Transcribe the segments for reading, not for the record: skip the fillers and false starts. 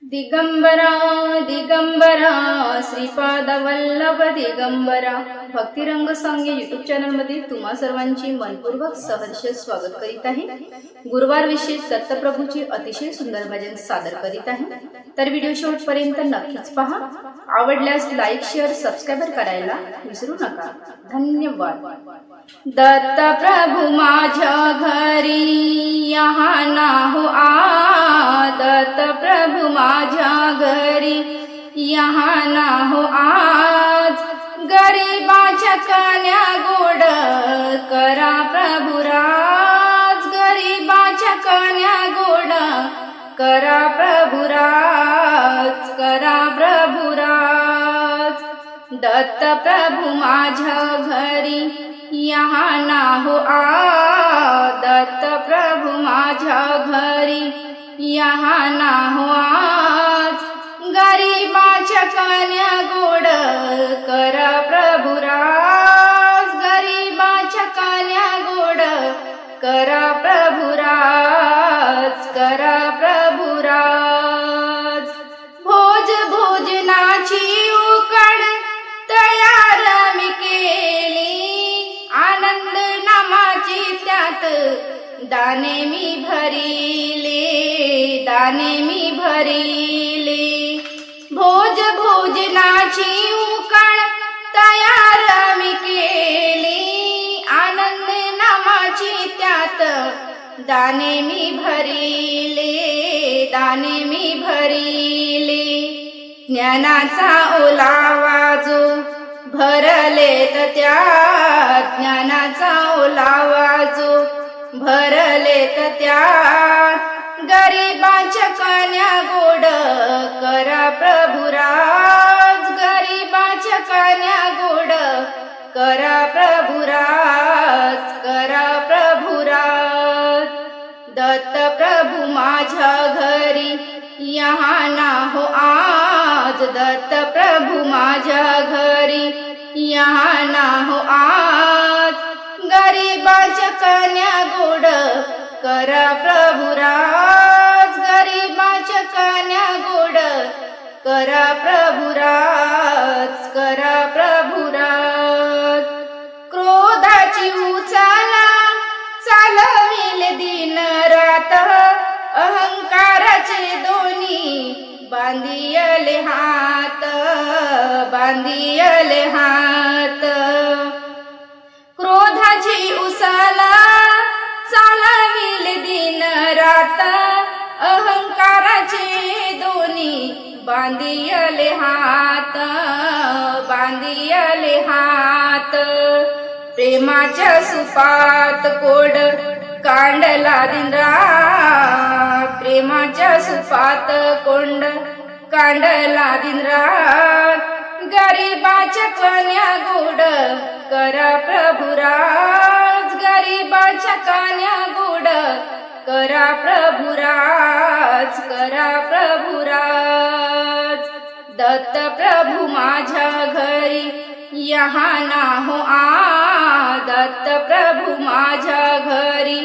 दिगंबरा दिगंबरा श्रीपाद वल्लभ दिगंबरा भक्तिरंग संघ YouTube channel मध्ये तुम्हा सर्वांची मनपूर्वक सहर्ष स्वागत करीत आहे। गुरुवार विशेष दत्तप्रभूची अतिशय सुंदर भजन सादर करीत आहे, तर व्हिडिओ शेवटपर्यंत नक्कीच पहा। आवडल्यास लाईक शेअर सबस्क्राइब करायला विसरू नका। धन्यवाद। दत्त प्रभु माझ्या घरी यहाँ ना हो आ, दत्त प्रभु माझ्या घरी यहाँ ना हो आज, गरीबाच्या कन्या गोड करा प्रभु राज, गरीबाच्या कन्या गोड करा प्रभु राज, करा प्रभु राज। दत्त प्रभु माझ्या घरी यहाँ ना हो आ, दत्त प्रभु माझ्या घरी यहाँ ना हो आज, गरीबाच्या कन्या गोड करा प्रभु राज, गरीबाच्या कन्या गोड करा प्रभु राज, करा प्रभु राज। भोज भोजनाची उकड तयार मी केली, आनंद नामाची त्यात दाने मी भरिले, दाने मी भरिले। भोज भोजनाची उकड तयार मी केली, आनंद नामाची त्यात दाने मी भरिले, दाने मी भरिले। ज्ञानाचा ओलावा जो भरलेत त्यात, ज्ञानाचा ओलावा जो भरलेत त्यात, गरीबाच्या कन्या गोड करा प्रभु राज, गरीबाच्या कन्या गोड करा प्रभु राज, करा प्रभु राज। दत्त प्रभु माझ्या घरी यहाँ ना हो आज, दत्त प्रभु माझ्या घरी यहाँ ना हो आज, गरीबाच्या कन्या गोड करा प्रभु राज, गरीबाच्या कन्या गोड करा प्रभु राज, करा प्रभु राज। क्रोधाची उचाला चालविले दिन रात, अहंकाराचे दोन्ही बांधियले हात, बांधियले हात। क्रोधाची उसाला चालविले दिन रात, अहंकाराचे दोन्ही बांधियले हात, बांधियले हात। प्रेमाच्या सुपात कोड कांडला दिन रात, प्रेमाच्या सुपात कोंड कांडला दिन रात, गरीबाच्या कन्या गोड करा प्रभु राज, गरीबाच्या कन्या गोड करा प्रभु राज, करा प्रभु राज। दत्त प्रभु माझ्या घरी यहाँ ना हो आ, दत्त प्रभु माझ्या घरी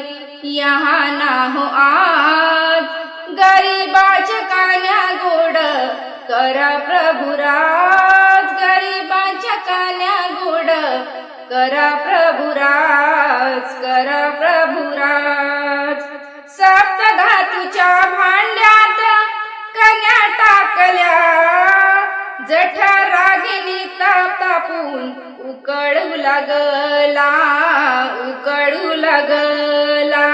यहाँ ना हो आज, गरीबाच्या कन्या गोड करा प्रभु राज, गरीबाच्या कन्या गोड करा प्रभु राज, करा प्रभु राज। सप्तधातूच्या भांड्यात कन्या टाकल्या, जठराग्नी तापून उकडू लागला, उकडू लागला।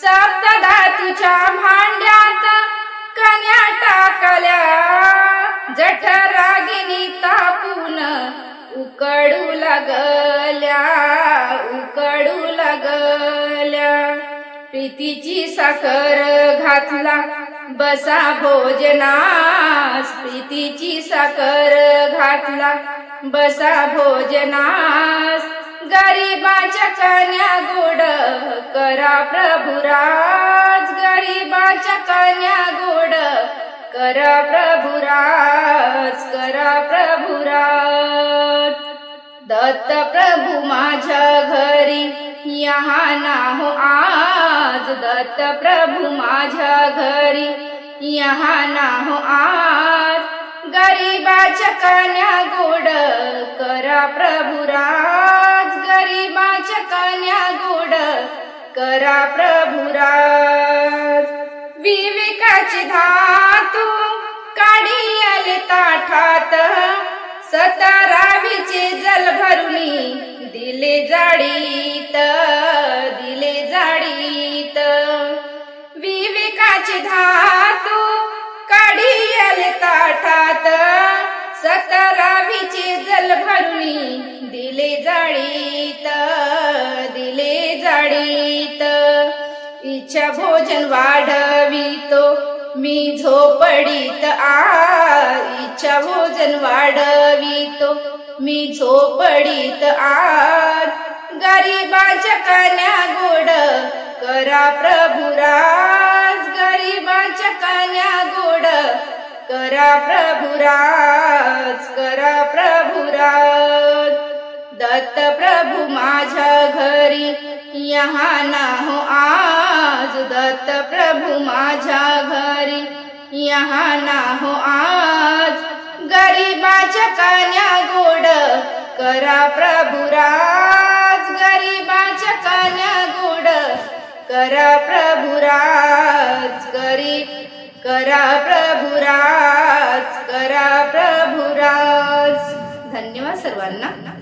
सप्तधातूच्या भांड्यात कन्या टाकल्या, जठराग्नी तापून उकडू लागल्या, उकडू लागल्या। प्रीतीची साखर घातला बसा भोजनास, प्रीतीची साखर घातला बसा भोजनास, गरीबाच्या कन्या गोड करा प्रभु राज, गरीबाच्या कन्या गोड करा प्रभु राज, करा प्रभु राज। दत्त प्रभु माझ्या घरी यहाँ ना हो आज, दत्त प्रभु माझ्या घरी यहाँ ना हो आज, गरीबाच्या कन्या गोड करा प्रभु राज, गरीबाच्या कन्या गोड करा प्रभु राज. विवेकाची धातू काढी आले ताठात, 17वीचे जल भरुनी दिले जाडीत, दिले जाडीत. विवेकाची धातू काढी आले ताठात, 17वीचे जल भरुनी दिले जाडीत, दिले जाडीत. इच्छा भोजन वाढवितो मी झोपडीत आज, इच्छा भोजन वाढवितो मी झोपडीत आज, गरीबाच्या कन्या गोड करा प्रभु राज, गरीबाच्या कन्या गोड करा प्रभु राज, करा प्रभु राज. दत्त प्रभु माझ्या घरी यहाँ ना हो आज, दत्त प्रभु माझ्या घरी यहाँ ना हो आज, गरीबाच्या कन्या गोड करा प्रभु राज, गरीबाच्या कन्या गोड करा प्रभु राज, गरीब करा प्रभु राज, करा प्रभु राज. धन्यवाद सर्वांना.